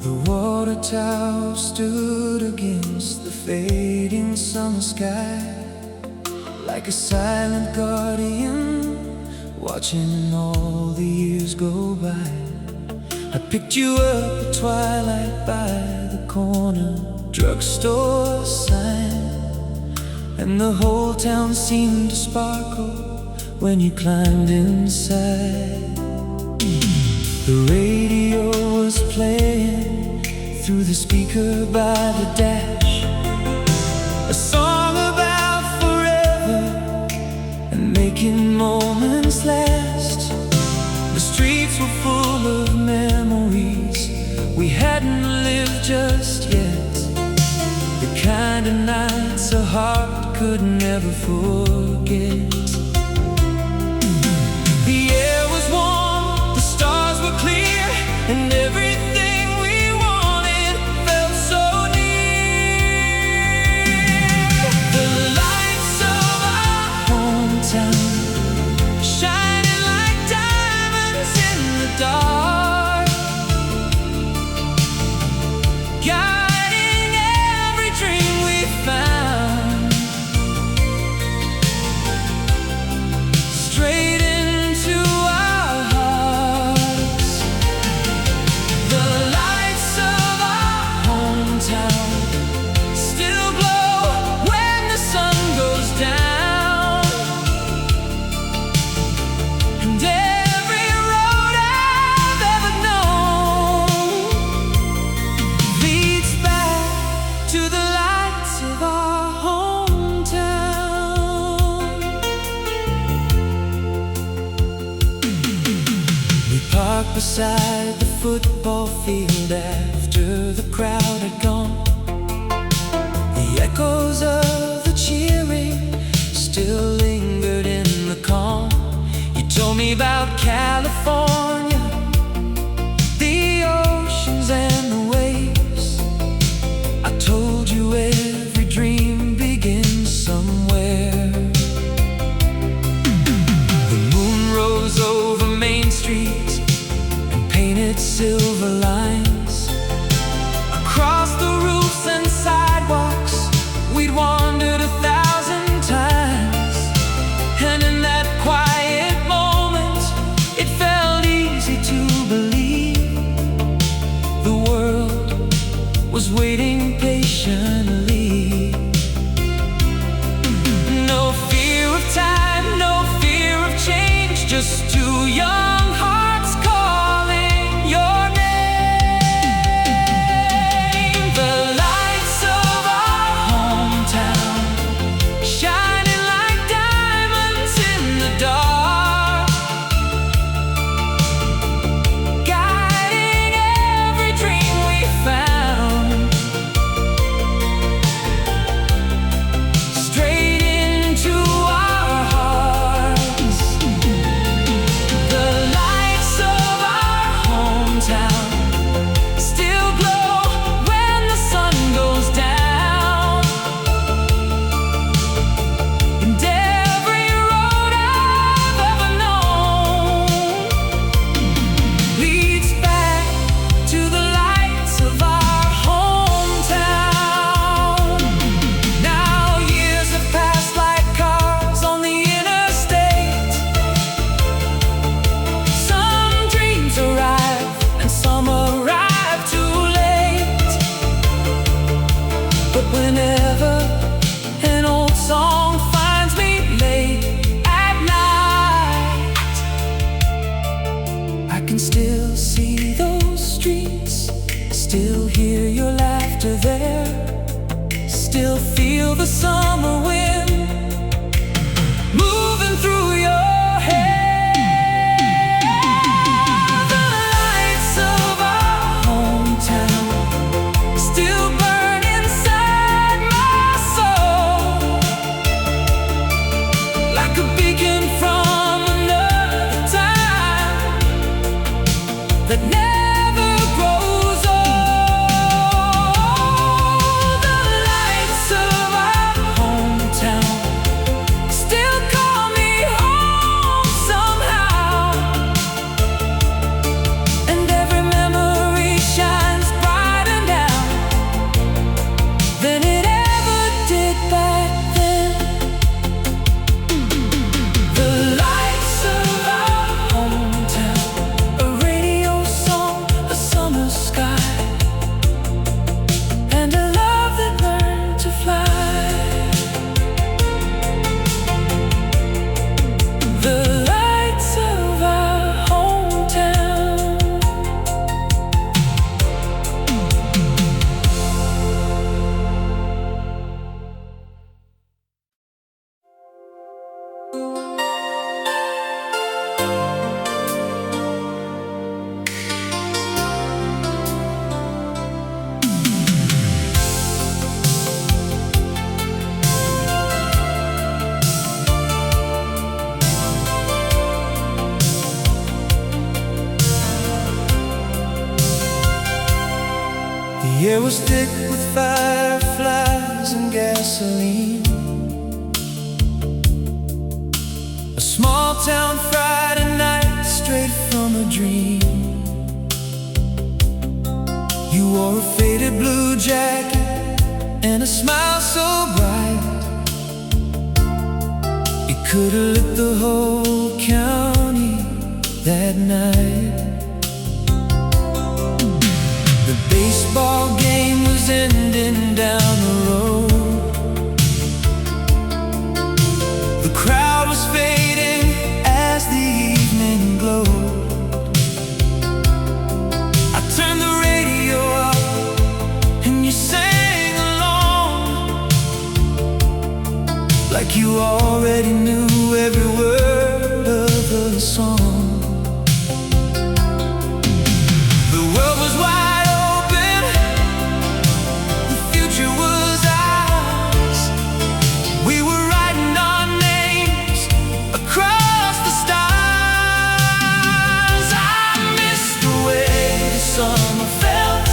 The water tower stood against the fading summer sky, like a silent guardian, watching all the years go by. I picked you up at twilight by the corner drugstore sign, and the whole town seemed to sparkle when you climbed inside. The radio was playing through the speaker by the dash, a song about forever and making moments last. The streets were full of memories we hadn't lived just yet, the kind of nights a heart could never forget. The air was warm, the stars were clear, and everything we wanted felt so near. The lights of our hometown shining like diamonds in the dark, guiding every dream we found, straight into our hearts. The lights of our hometown still glow when the sun goes down, and every road I've ever known leads back to the lights of our hometown. We parked beside the football field after the crowd had gone. The echoes of the cheering still lingered in the calm. You told me about California, the oceans and the waves. I told you every dream begins somewhere. The moon rose over Main Street and painted silver lines across the roofs and sidewalks we'd wandered 1,000 times. And in that quiet moment, it felt easy to believe the world was waiting patiently. No fear of time, no fear of change, just two young hearts calling your name. The lights of our hometown shining like diamonds in the dark, guiding every dream we found, straight into our hearts. The lights of our hometown still glow when the sun goes down, and every road I've ever known leads back to the lights of our hometown. Now years have passed like cars on the interstate. Some dreams arrive and some arrive too late. But whenever an old song finds me late at night, I can still see those streets, still hear your laughter there, still feel the summer wind moving through your hair. The lights of our hometown still burn inside my soul, like a beacon from another time that never grows old. The lights of our hometown The air was thick with fireflies and gasoline. A small town Friday night, straight from a dream. You wore a faded blue jacket and a smile so bright it could have lit the whole county that night. The baseball game was ending down the road. The crowd was fading as the evening glowed. I turned the radio up and you sang along, like you already knew every word of the song. The world was wide open, the future was ours. We were writing our names across the stars. I miss the way the summer felt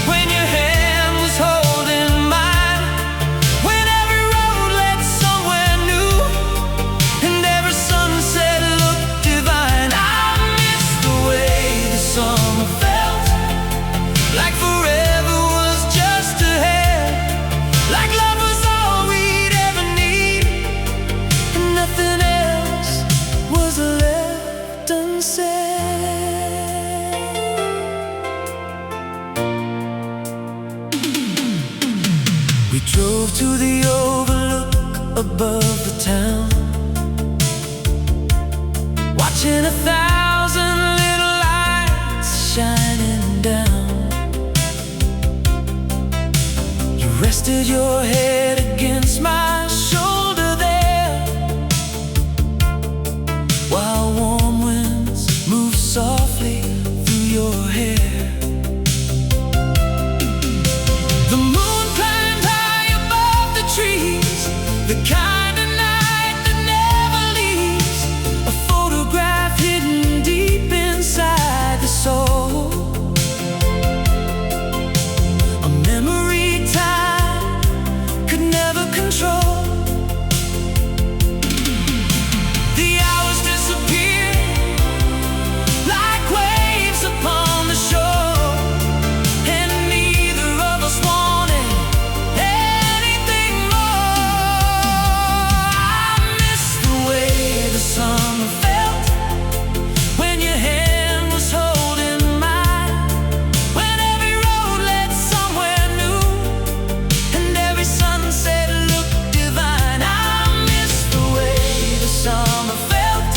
when your hand was holding mine, when every road led somewhere new and every sunset looked divine. I miss the way the summer felt, like forever was just ahead, like love was all we'd ever need, and nothing else was left unsaid. We drove to the overlook above the town, watching 1,000 little lights shining down. You rested your head against my shoulder there, while warm winds moved softly through your hair. The moon climbed high above the trees, the kind of night that never leaves, a photograph hidden deep inside the soul, a memory time could never control. The hours disappeared like waves upon the shore, and neither of us wanted anything more. I miss the way the summer felt when your hand was holding mine, when every road led somewhere new and every sunset looked divine. I miss the way the summer felt,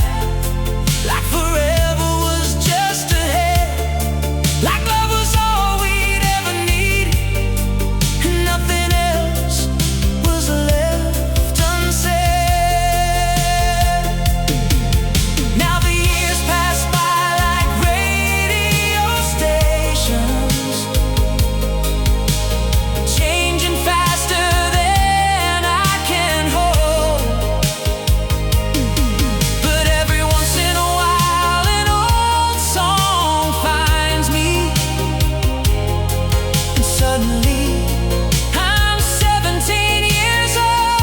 like forever was just ahead, like love was all we'd ever need, and nothing else was left unsaid. Now the years pass by like radio stations, changing faster than I can hold. But every once in a while an old song finds me, and suddenly I'm 17 years old.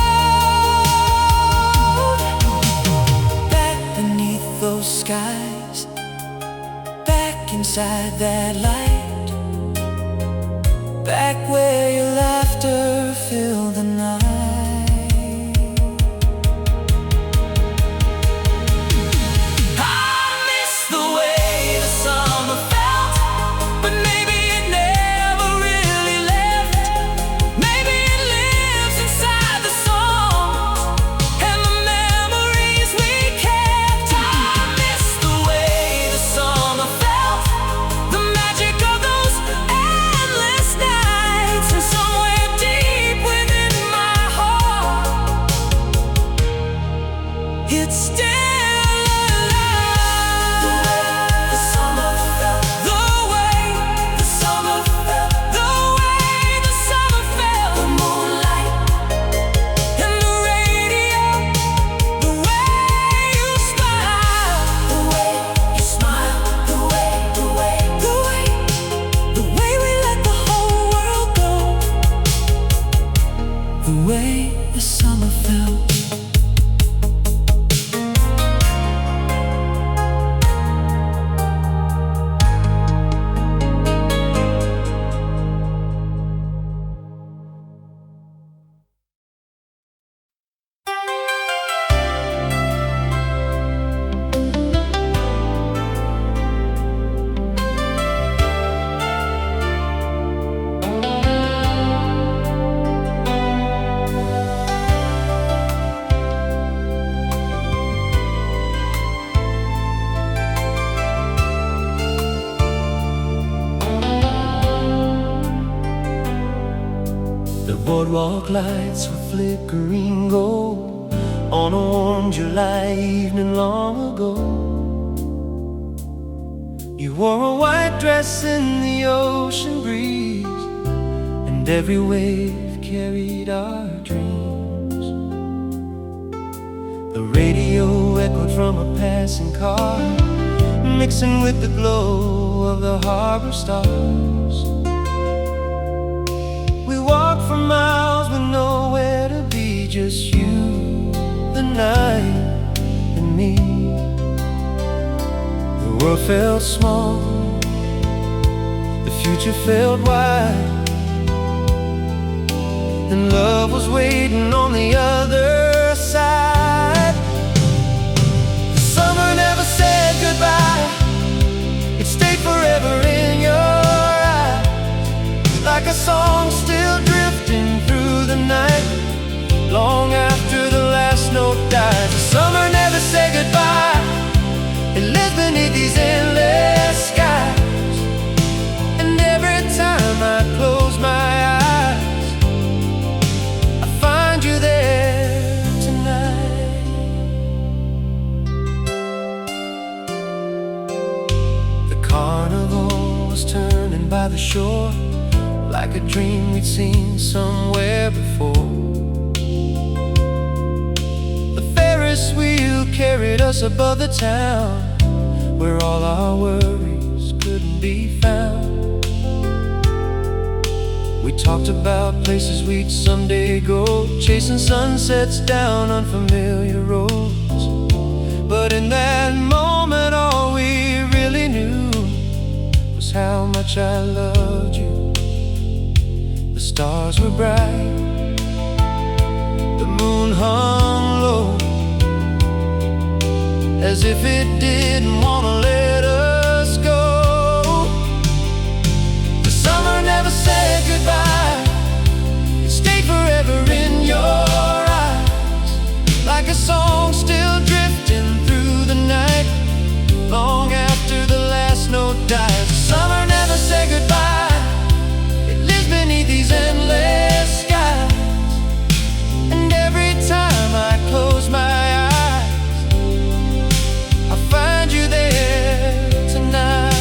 Back beneath those skies, back inside that light, back where your laughter filled the night. I miss the way the summer felt, but maybe it never really left. Maybe it lives inside the songs and the memories we kept. I miss the way the summer felt, the magic of those endless nights, and somewhere deep within boardwalk lights were flickering gold on a warm July evening long ago. You wore a white dress in the ocean breeze, and every wave carried our dreams. The radio echoed from a passing car, mixing with the glow of the harbor stars. We walked for miles with nowhere to be, just you, the night, and me. The world felt small, the future felt wide, and love was waiting on the other side. The summer never said goodbye, it stayed forever in your eyes, like a song still drifting through the night, long after the last note dies. The summer never said goodbye, it lives beneath these endless skies, and every time I close my eyes, I find you there tonight. The carnival was turning by the shore, like a dream we'd seen somewhere before. The Ferris wheel carried us above the town, where all our worries couldn't be found. We talked about places we'd someday go, chasing sunsets down unfamiliar roads. But in that moment all we really knew was how much I loved you. The stars were bright, the moon hung low, as if it didn't want to let us go. The summer never said goodbye, it stayed forever in your eyes, like a song still drifting through the night, long after the last note dies. The summer never said goodbye, it lives beneath these endless skies, and every time I close my eyes, I find you there tonight.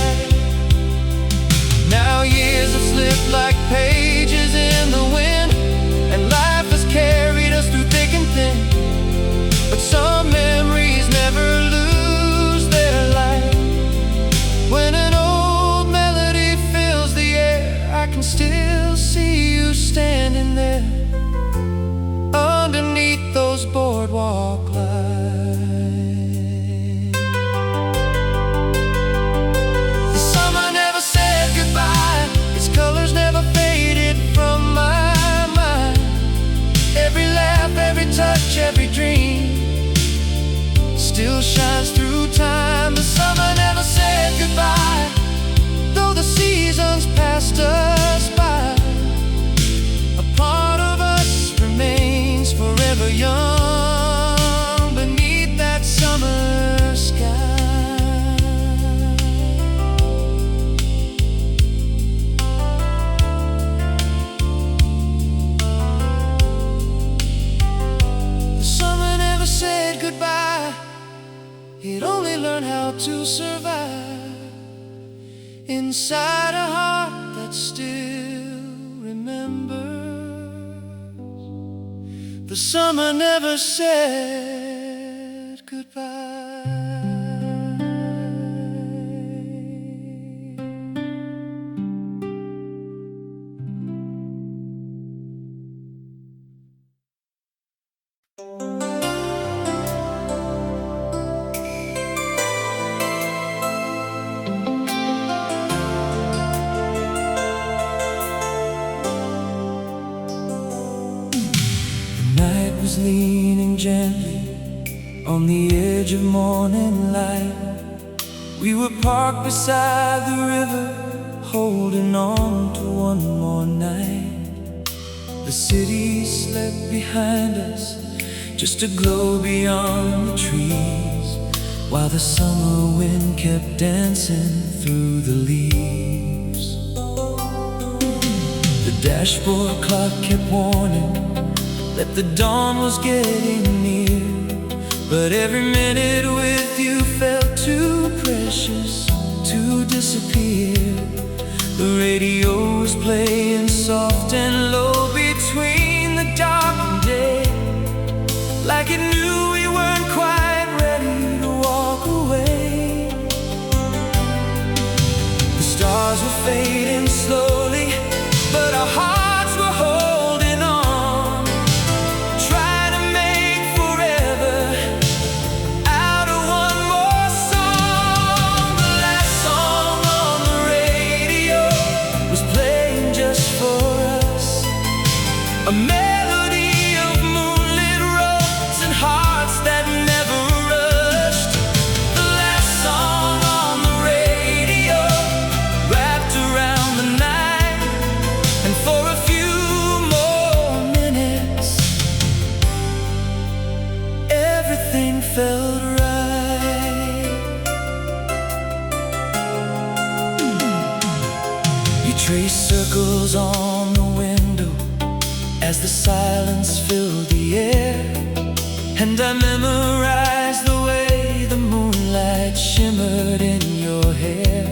Now years have slipped like pages in the wind, and life has carried us through thick and thin, but some memories never lose their light. When an old melody fills the air, I can still see you standing there underneath those boardwalk lights. The summer never said goodbye, its colors never faded from my mind. Every laugh, every touch, every dream still shines through time. The summer never said goodbye, though the seasons passed us by. A part of us remains forever young beneath that summer sky. The summer never said goodbye, it only learned how to survive inside a heart that still remembers. The summer never said goodbye. Was leaning gently on the edge of morning light. We were parked beside the river, holding on to one more night. The city slept behind us, just a glow beyond the trees, while the summer wind kept dancing through the leaves. The dashboard clock kept warning that the dawn was getting near. But every minute with you felt too precious to disappear. The radio was playing soft and low between the dark and day, like it knew we weren't quite ready to walk away. The stars were fading slowly, but our hearts were holding on, trying to make forever out of one more song. The last song on the radio was playing just for us, a melody of moonlit roads and hearts that never rushed. The last song on the radio wrapped around the night, and for a few more minutes everything felt right. You traced circles on the window as the silence filled the air, and I memorized the way the moonlight shimmered in your hair.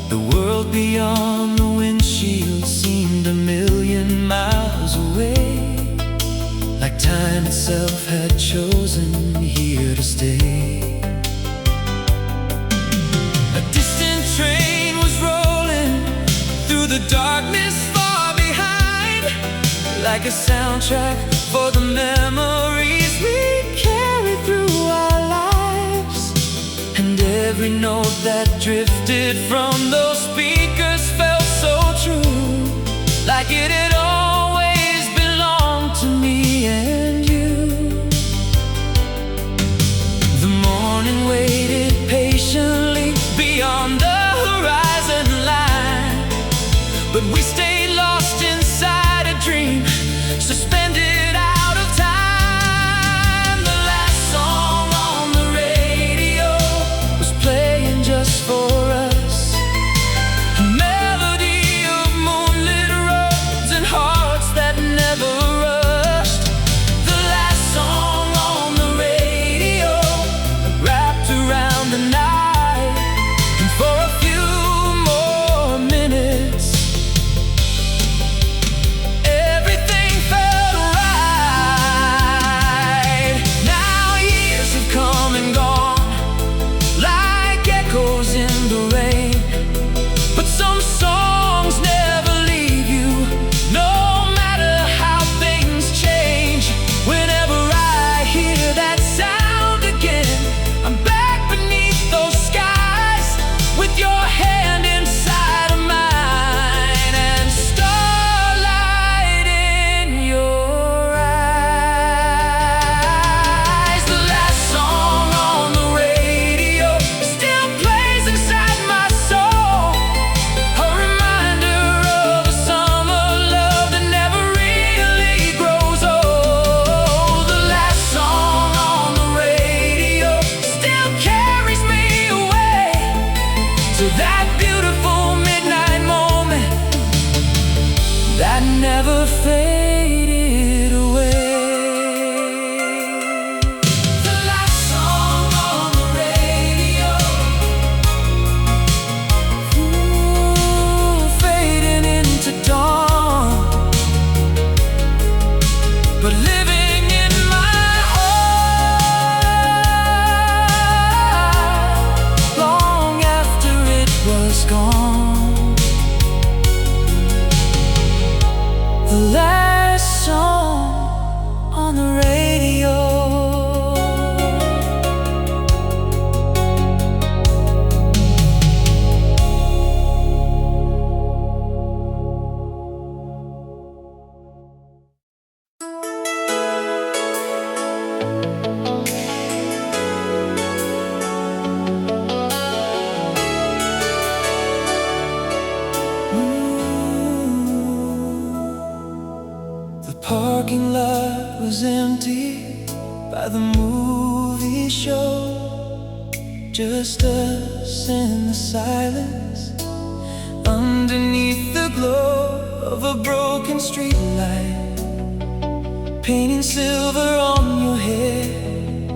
The world beyond the windshield seemed a million miles away, like time itself had chosen here to stay. A distant train was rolling through the darkness far behind, like a soundtrack for the memories we carry through our lives. And every note that drifted from those speakers felt so true, like it had always belonged to me and you. The morning waited patiently beyond the horizon line, but we stayed lost inside a dream, suspended out of time. The last song on the radio was playing just for us, a melody of moonlit roads and hearts that never rushed. The last song on the radio wrapped around the night, and for a few more minutes everything felt right. Now years have come and gone, like echoes in the rain, but some songs never leave you, no matter how things change. Whenever I hear that sound again, I'm back beneath those skies, with your hand inside of mine, and starlight in your eyes. The last song on the radio still plays inside my soul, a reminder of a summer love that never really grows old. The last song on the radio still carries me away to that beautiful midnight moment that never faded away. The last song on the radio, fading into dawn, but living in my heart long after it was gone. The last song on the radio. The parking lot was empty by the movie show, just us in the silence, underneath the glow of a a broken street light, painting silver on your head,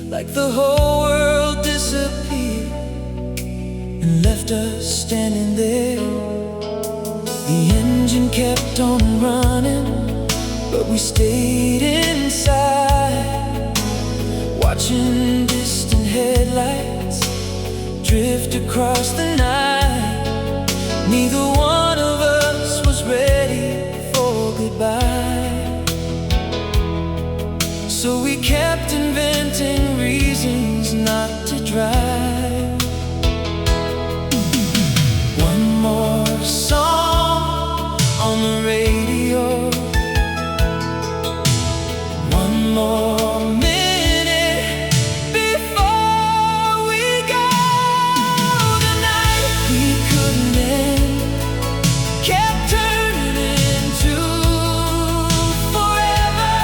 like the whole world disappeared and left us standing there. The engine kept on running, but we stayed inside, watching distant headlights drift across the night. Neither one of us was ready for goodbye, so we kept inventing reasons not to drive. One more song on the radio, one more minute before we go. The night we couldn't end kept turning into forever.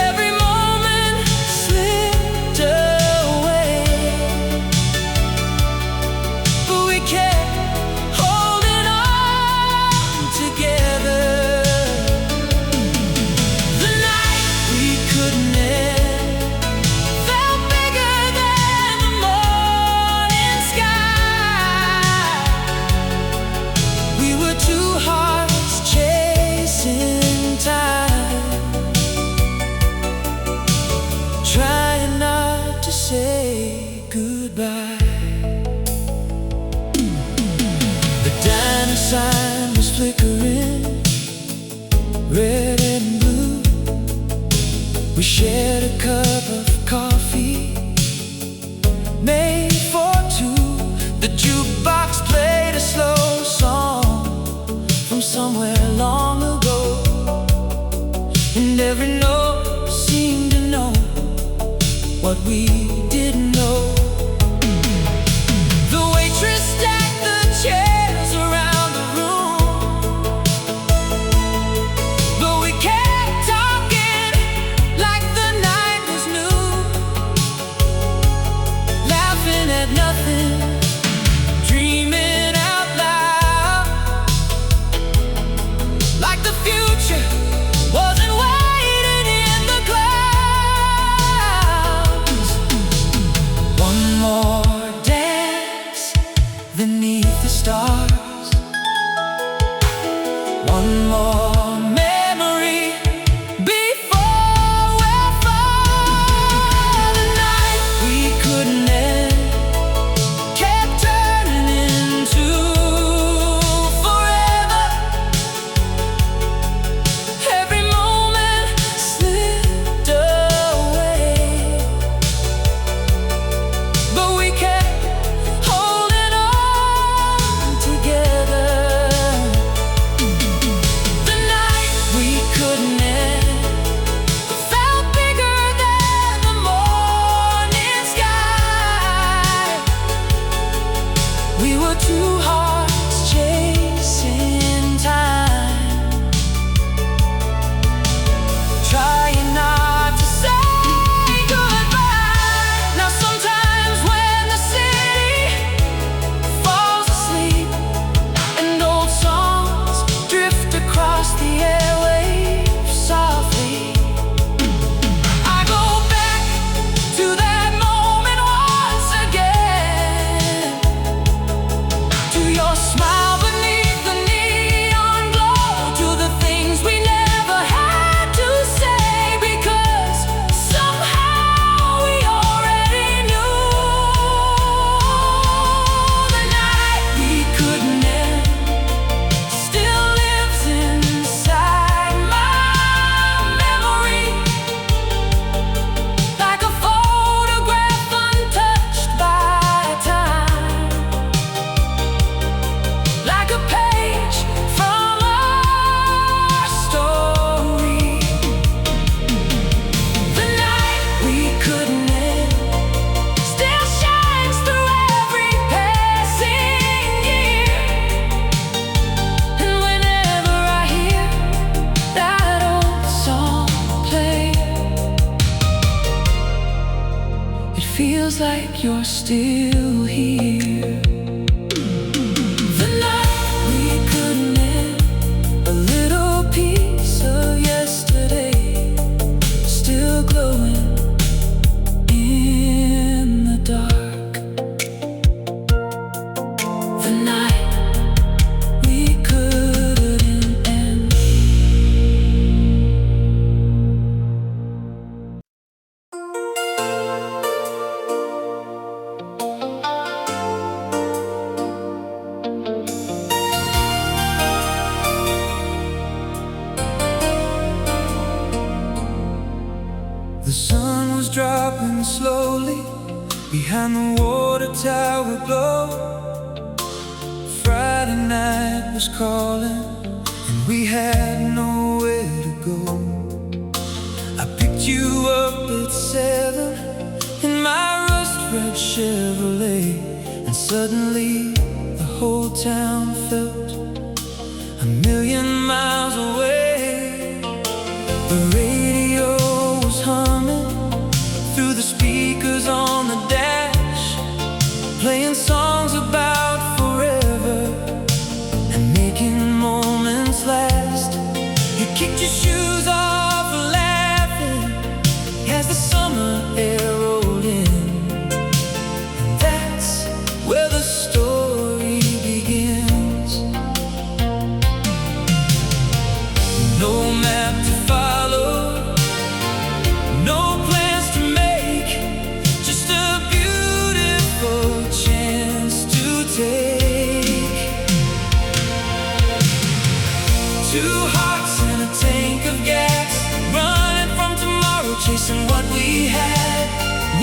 Every moment slipped away, but we kept holding on together. The night we couldn't end felt bigger than the morning sky. We were two hearts chasing time, trying not to say goodbye. The diner sign was flickering, red and blue. We shared a cup of coffee made for two. The jukebox played a slow song from somewhere long ago, and every note seemed to know what we didn't know. The waitress stacked the chairs around the room, but we kept talking like the night was new, laughing at nothing, dreaming out loud, like the future wasn't waiting in the clouds. One more dance beneath the stars, one more memory before we're far. The night we couldn't end kept turning into forever. Every moment slipped away, but we kept holding on together. The night we couldn't end felt bigger than the morning sky. We were two hearts chasing time, trying not to say goodbye. Now sometimes when the city falls asleep and old songs drift across the airwaves softly, I go back to that moment once again, to your smile beneath the neon glow, to the things we never had to say, because somehow we already knew. The night we couldn't end still lives inside my memory, like a photograph untouched by time, like a page from our story. The night we couldn't end still shines through every passing year, and whenever I hear that old song play, it feels like you're still here. The night behind the water tower glow. Friday night was calling, and we had nowhere to go. I picked you up at 7 in my rust-red Chevrolet, and suddenly the whole town felt a million miles away. The radio was humming through the speakers on the dash, playing songs about forever and making moments last. You kicked your shoes off laughing as the summer air rolled in, and that's where the story begins. No map to follow, no plans to make, just a beautiful chance to take. Two hearts and a tank of gas, running from tomorrow, chasing what we had.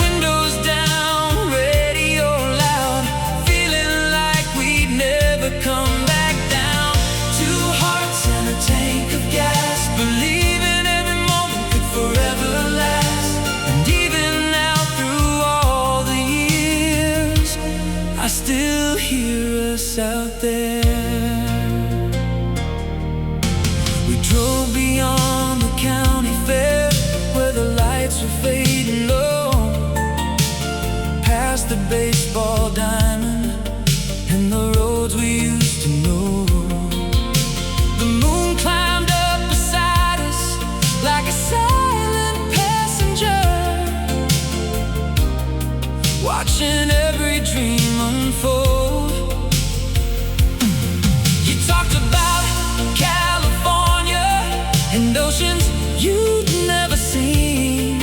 Windows down, radio loud, feeling like we'd never come back down. Two hearts and a tank of gas, believing every moment could forever last. And even now, through all the years, I still hear us out there. We drove beyond the county fair, where the lights were fading low, past the baseball diamond and the roads we used to know. The moon climbed up beside us like a silent passenger, watching every dream unfold. You talked about California and oceans you'd never seen.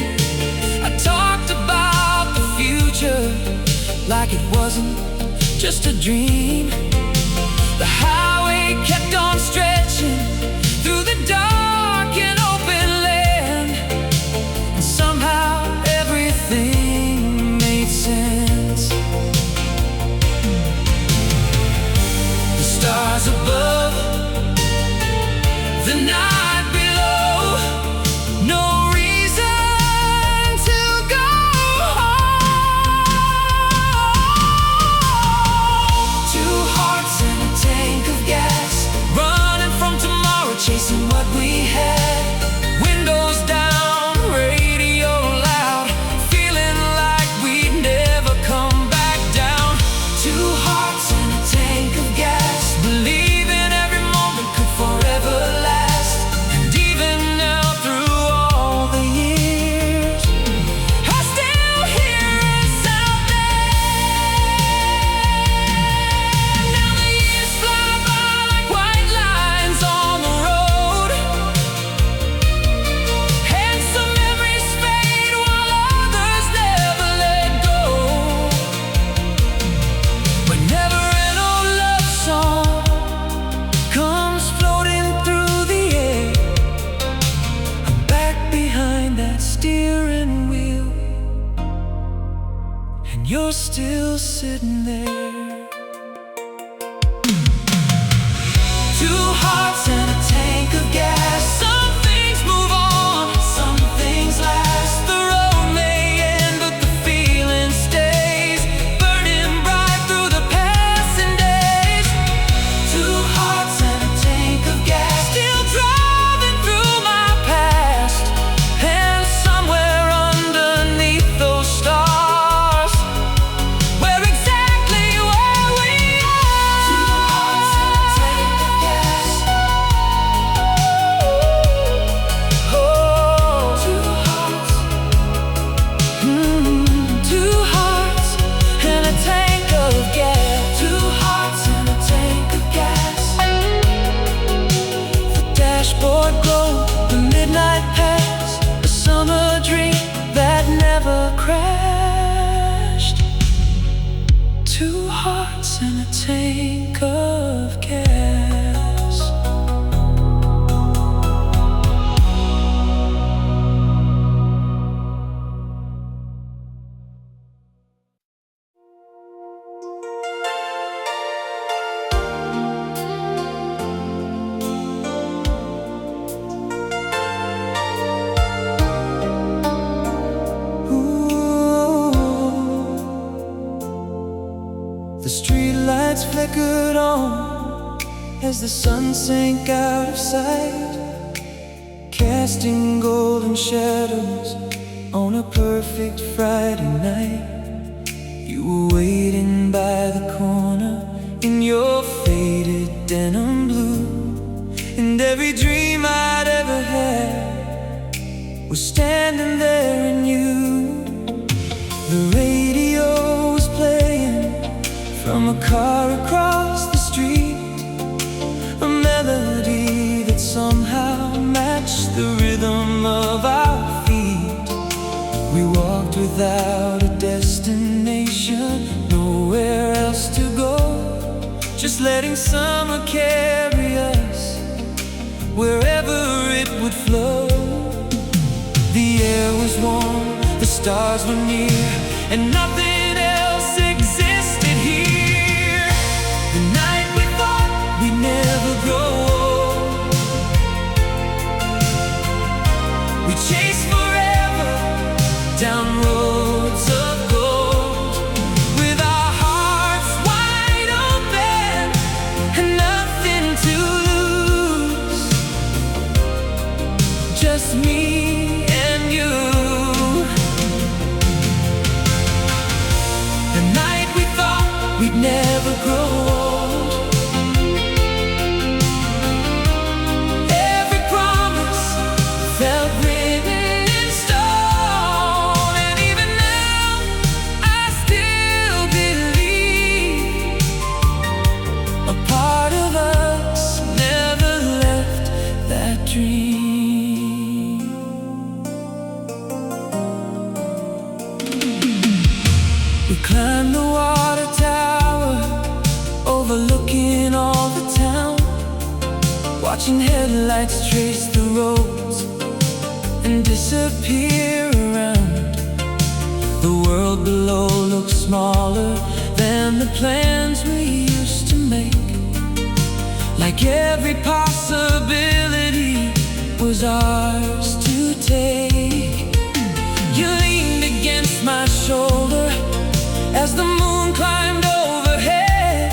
I talked about the future like it wasn't just a dream. The highway kept on stretching through the dark and open land, and somehow everything made sense. The stars above, the night below, no reason to go home. Two hearts and a tank of gas, running from tomorrow, chasing what we had. Windows down, radio loud, feeling like we'd never come back down. Two hearts and a tank of gas, believing every moment could forever last. And even now, through all the years, I still hear us out there. Now the years fly by like white lines on the road, and some memories fade while others never let go. Whenever an old love song comes floating through the air, I'm back behind that steering wheel, and you're still sitting there. Two hearts and a tank of gas. Some things move on, some things last. The road may end, but the feeling stays, burning bright through the passing days. Two hearts and a tank of gas, still driving through my past, and somewhere underneath those stars, we're exactly where we are. Two hearts and a tank of gas. Oh, two hearts. Two hearts and a tank of gas. Two hearts and a tank of gas. The dashboard glow, the midnight pass, a summer dream that never crashed. Two hearts and a tank of gas. The streetlights flickered on as the sun sank out of sight, casting golden shadows on a perfect Friday night. You were waiting by the corner in your faded denim blue, and every dream I'd ever had was standing there in you. The radio was playing from a car across the street, a melody that somehow matched the rhythm of our feet. We walked without a destination, nowhere else to go, just letting summer carry us wherever it would flow. The air was warm, the stars were near, and nothing else existed here. The night we thought we'd never grow old, we chased forever down roads of gold, with our hearts wide open and nothing to lose. Just me and you. The night we thought we'd never grow old, every promise felt written in stone, and even now I still believe a part of us never left that dream. We climbed the water tower, overlooking all the town, watching headlights trace the roads and disappear around. The world below looked smaller than the plans we used to make, like every possibility was ours to take. You leaned against my shoulder as the moon climbed overhead,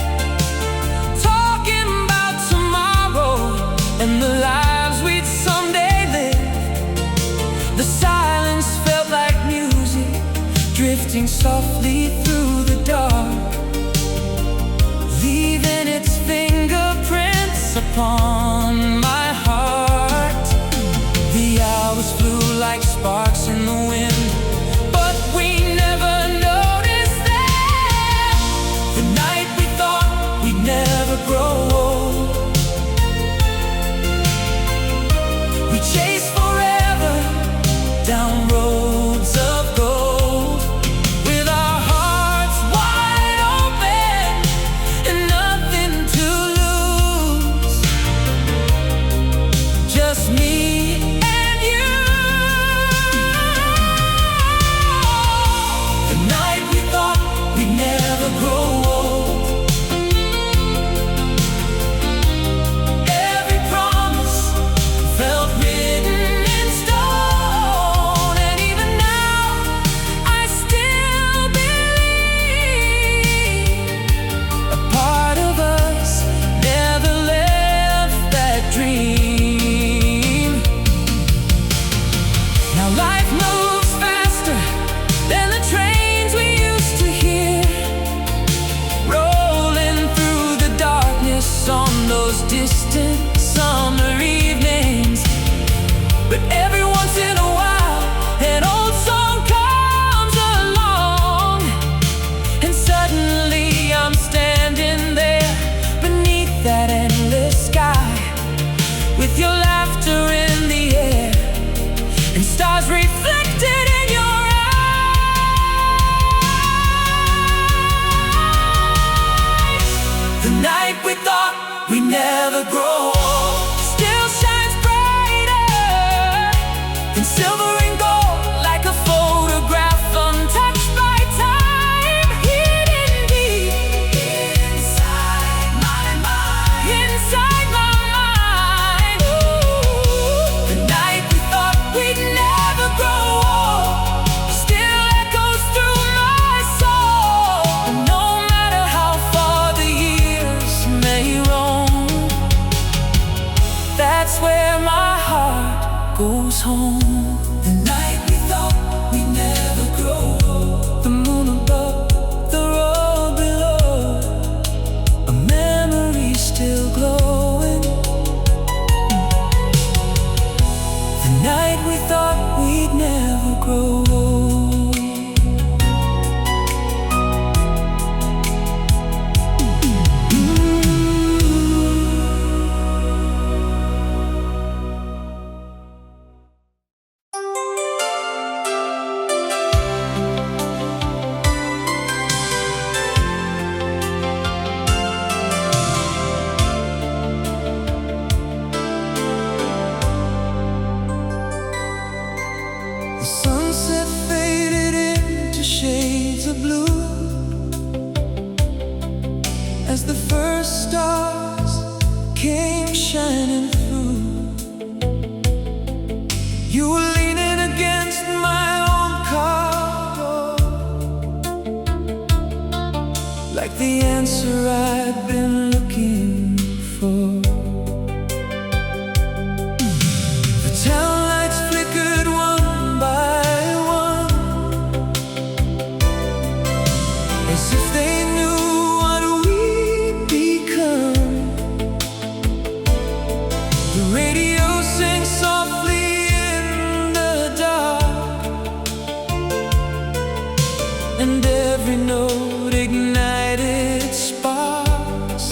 talking about tomorrow and the lives we'd someday live. The silence felt like music drifting softly through the dark, leaving its fingerprints upon my heart. The hours flew like sparks in the wind, but we never noticed that. The night we thought we'd never grow old, we chased forever down roads of gold, with our hearts wide open and nothing to lose. Just me and you. The night we thought we'd never grow old, every promise felt written in stone, and even now I still believe a part of us never left that dream. Now life moves faster than the trains we used to hear, rolling through the darkness on those distant summer evenings. But every once in a while an old song comes along, and suddenly I'm standing there beneath that endless sky, with your laughter in the air and stars reflected in your eyes. The night we thought we'd never grow old still shines brighter than silver and gold, like a photograph untouched by time, hidden deep inside my mind. Inside my mind. Ooh. The night we thought we'd never grow old still echoes through my soul, no matter how as the first stars came shining through. You were leaning against my old car door, like the answer I'd been looking for. The town lights flickered one by one, as if they knew what we'd become. The radio sang softly in the dark, and every note ignited sparks.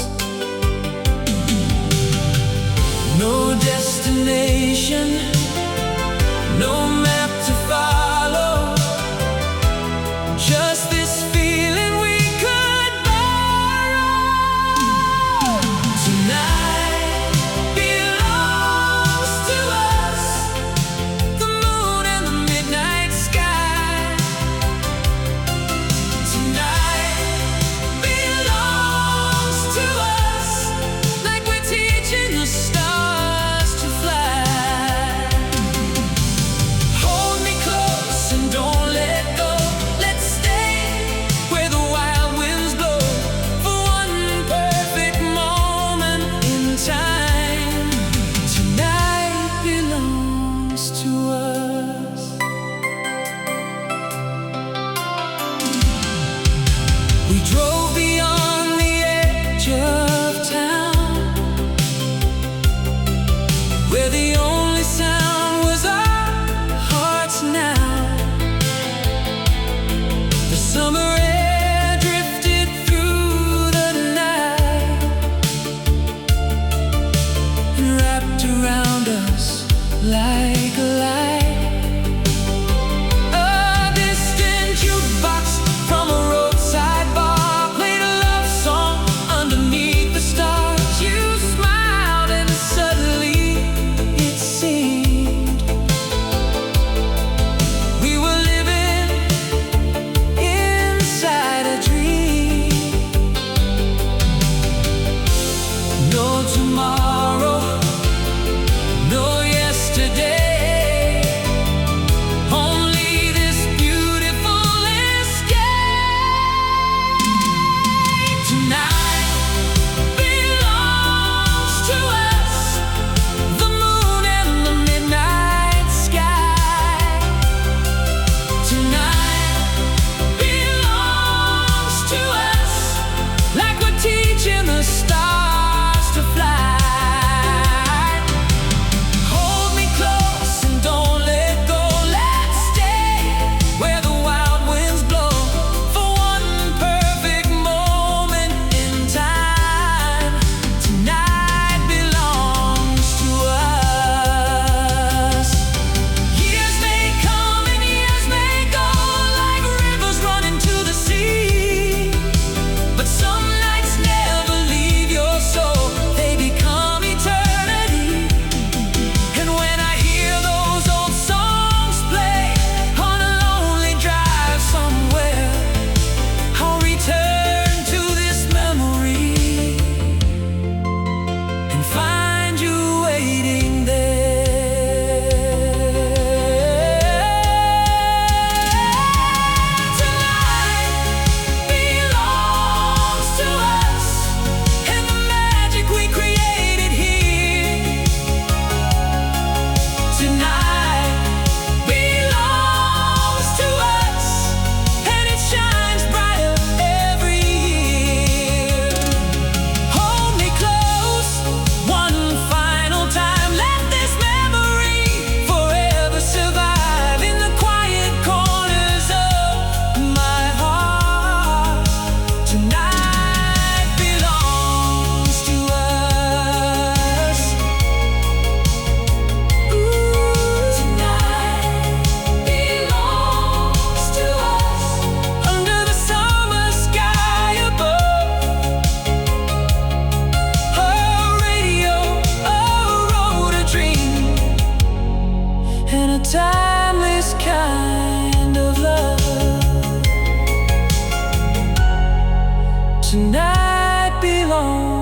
belong.